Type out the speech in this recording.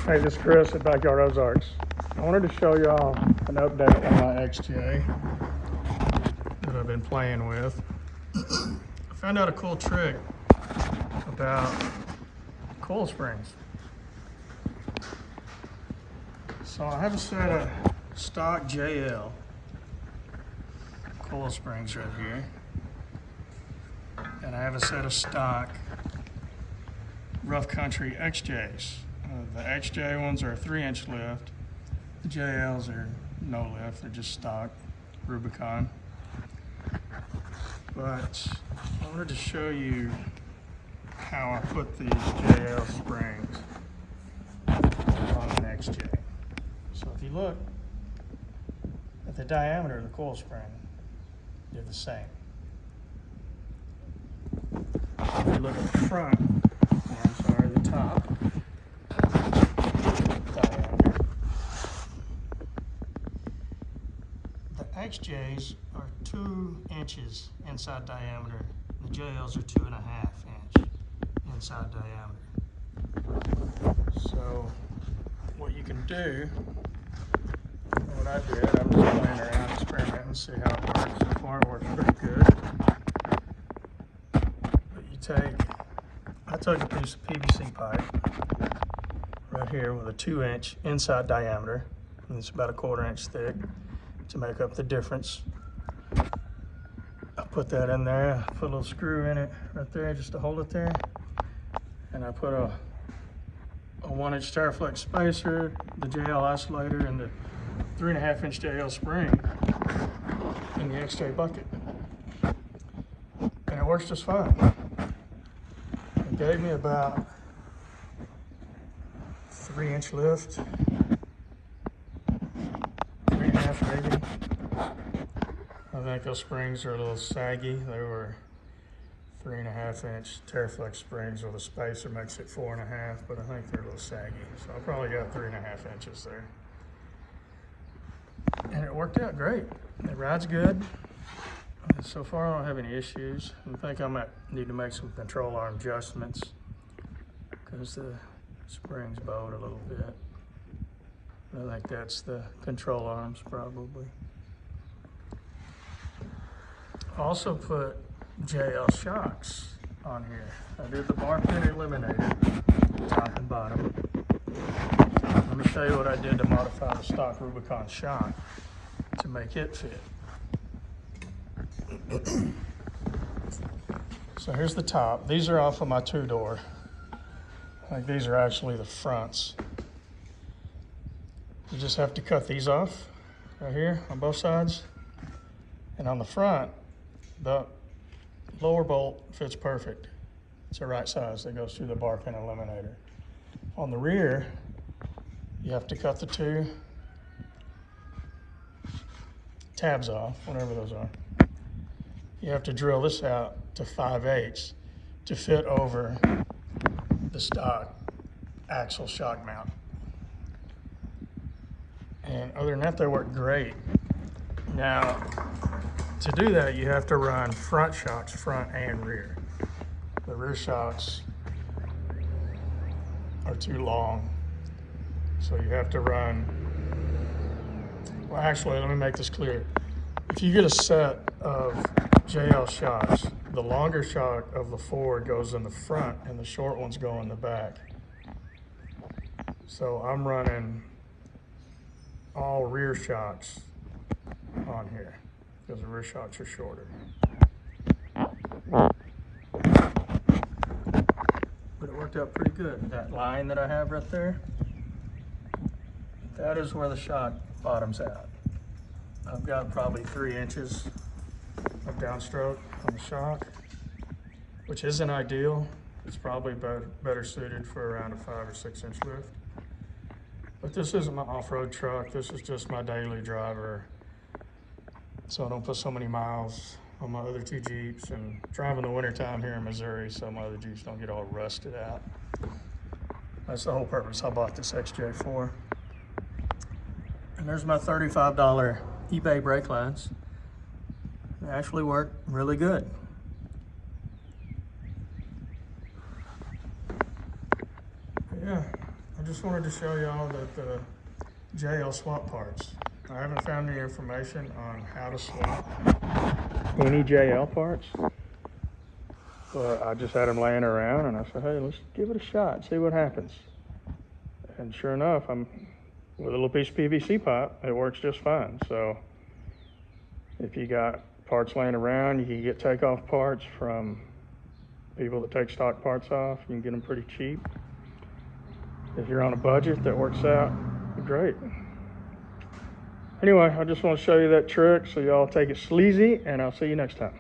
Hey, this is Chris at Backyard Ozarks. I wanted to show y'all an update on my XJ that I've been playing with. I found out a cool trick about coil springs. So I have a set of stock JL coil springs right here. And I have a set of stock rough country XJs. The XJ ones are a 3-inch lift. The JLs are no lift, they're just stock Rubicon. But I wanted to show you how I put these JL springs on an XJ. So if you look at the diameter of the coil spring, they're the same. If you look at the front, the top diameter, the XJs are 2 inches inside diameter. The JLs are 2.5 inch inside diameter. So what you can do, what I did, I'm just playing around, experimenting, and see how it works. So far it works pretty good. But you I took a piece of PVC pipe right here with a 2-inch inside diameter, and it's about a 1/4 inch thick to make up the difference. I put that in there, I put a little screw in it right there just to hold it there, and I put a 1-inch Terraflex spacer, the JL isolator, and the 3.5 inch JL spring in the XJ bucket, and it works just fine. It gave me about 3-inch lift, 3.5 maybe. I think those springs are a little saggy. They were 3.5 inch Terraflex springs with a spacer makes it 4.5, but I think they're a little saggy. So I probably got 3.5 inches there. And it worked out great. It rides good. So far I don't have any issues. I think I might need to make some control arm adjustments because the springs bowed a little bit. I think that's the control arms probably. I also put JL shocks on here. I did the bar pin eliminator, top and bottom. Let me show you what I did to modify the stock Rubicon shock to make it fit. So here's the top. These are off of my 2-door. Like these are actually the fronts. You just have to cut these off right here on both sides. And on the front, the lower bolt fits perfect. It's the right size that goes through the bar pin eliminator. On the rear, you have to cut the 2 tabs off, whatever those are. You have to drill this out to 5/8 to fit over the stock axle shock mount. And other than that, they work great. Now, to do that, you have to run front shocks, front and rear. The rear shocks are too long, so you have to run, well actually, let me make this clear. If you get a set of JL shocks, the longer shock of the forward goes in the front and the short ones go in the back. So I'm running all rear shocks on here because the rear shocks are shorter. But it worked out pretty good. That line that I have right there, that is where the shock bottoms out. I've got probably 3 inches of downstroke on the shock, which isn't ideal. It's probably better suited for around a 5 or 6 inch lift. But this isn't my off-road truck. This is just my daily driver. So I don't put so many miles on my other 2 Jeeps and drive in the wintertime here in Missouri so my other Jeeps don't get all rusted out. That's the whole purpose I bought this XJ for. And there's my $35 eBay brake lines. They actually work really good. Yeah, I just wanted to show y'all that the JL swap parts. I haven't found any information on how to swap any JL parts, but I just had them laying around and I said, hey, let's give it a shot, see what happens. And sure enough, with a little piece of PVC pipe, it works just fine. So if you got parts laying around, you can get takeoff parts from people that take stock parts off. You can get them pretty cheap. If you're on a budget, that works out great. Anyway, I just want to show you that trick so y'all take it sleazy, and I'll see you next time.